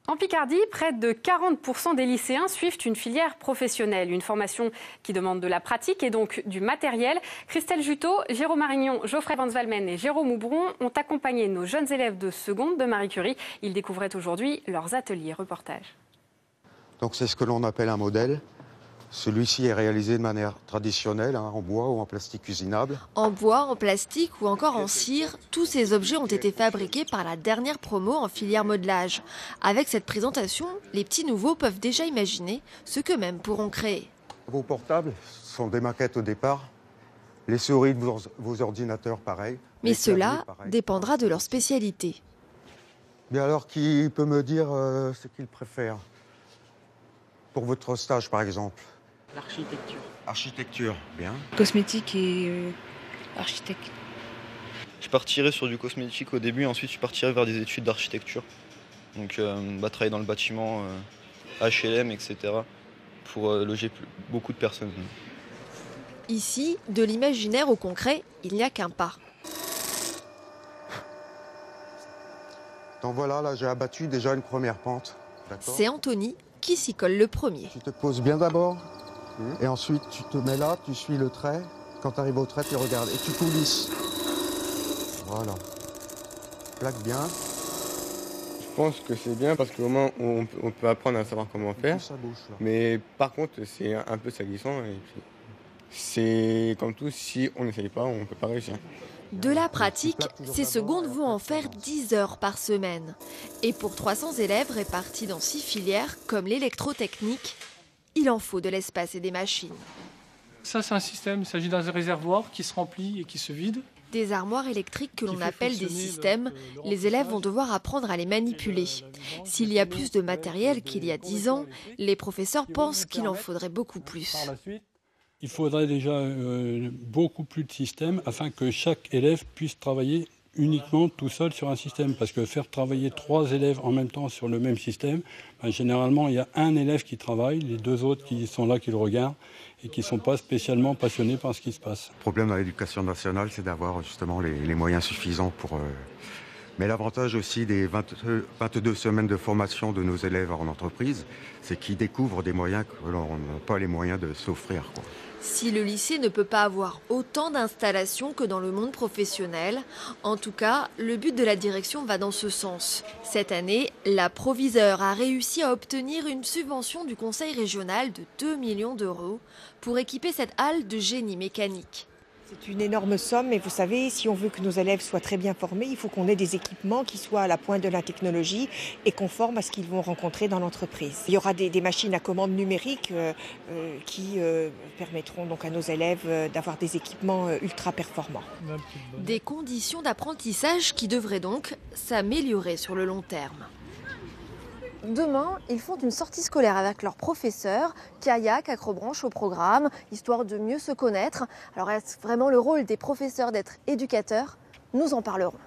En Picardie, près de 40% des lycéens suivent une filière professionnelle, une formation qui demande de la pratique et donc du matériel. Christelle Juteau, Jérôme Marignon, Geoffrey Van Zwalmen et Jérôme Houbron ont accompagné nos jeunes élèves de seconde de Marie Curie. Ils découvraient aujourd'hui leurs ateliers. Reportage. Donc c'est ce que l'on appelle un modèle. Celui-ci est réalisé de manière traditionnelle, en bois ou en plastique cuisinable. En bois, en plastique ou encore en cire, tous ces objets ont été fabriqués par la dernière promo en filière modelage. Avec cette présentation, les petits nouveaux peuvent déjà imaginer ce qu'eux-mêmes pourront créer. Vos portables sont des maquettes au départ. Les souris de vos ordinateurs, pareil. Mais cela dépendra de leur spécialité. Mais alors, qui peut me dire ce qu'il préfère pour votre stage, par exemple? L'architecture. Architecture, bien. Cosmétique et architecte. Je partirai sur du cosmétique au début et ensuite je partirai vers des études d'architecture. Donc travailler dans le bâtiment, HLM, etc. pour loger beaucoup de personnes. Ici, de l'imaginaire au concret, il n'y a qu'un pas. Donc voilà, là j'ai abattu déjà une première pente. C'est Anthony qui s'y colle le premier. Tu te poses bien d'abord. Et ensuite, tu te mets là, tu suis le trait. Quand tu arrives au trait, tu regardes et tu coulisses. Voilà. Plaque bien. Je pense que c'est bien parce qu'au moins on peut apprendre à savoir comment faire. Ça bouge, là. Mais par contre, c'est un peu salissant. Et puis, c'est comme tout, si on n'essaye pas, on ne peut pas réussir. De la pratique, ces secondes vont en faire 10 heures par semaine. Et pour 300 élèves répartis dans 6 filières, comme l'électrotechnique, il en faut de l'espace et des machines. Ça, c'est un système. Il s'agit d'un réservoir qui se remplit et qui se vide. Des armoires électriques que l'on appelle des systèmes, les élèves vont devoir apprendre à les manipuler. S'il y a plus de matériel qu'il y a 10 ans, les professeurs pensent qu'il en faudrait beaucoup plus. Il faudrait déjà beaucoup plus de systèmes afin que chaque élève puisse travailler uniquement tout seul sur un système. Parce que faire travailler 3 élèves en même temps sur le même système, généralement il y a un élève qui travaille, les 2 autres qui sont là, qui le regardent et qui ne sont pas spécialement passionnés par ce qui se passe. Le problème dans l'éducation nationale, c'est d'avoir justement les moyens suffisants pour... Mais l'avantage aussi des 22 semaines de formation de nos élèves en entreprise, c'est qu'ils découvrent des moyens que l'on n'a pas les moyens de s'offrir, quoi. Si le lycée ne peut pas avoir autant d'installations que dans le monde professionnel, en tout cas, le but de la direction va dans ce sens. Cette année, la proviseure a réussi à obtenir une subvention du conseil régional de 2 millions d'euros pour équiper cette halle de génie mécanique. C'est une énorme somme, et vous savez, si on veut que nos élèves soient très bien formés, il faut qu'on ait des équipements qui soient à la pointe de la technologie et conformes à ce qu'ils vont rencontrer dans l'entreprise. Il y aura des machines à commande numérique qui permettront donc à nos élèves d'avoir des équipements ultra performants. Des conditions d'apprentissage qui devraient donc s'améliorer sur le long terme. Demain, ils font une sortie scolaire avec leurs professeurs, kayak, acrobranche au programme, histoire de mieux se connaître. Alors est-ce vraiment le rôle des professeurs d'être éducateurs? Nous en parlerons.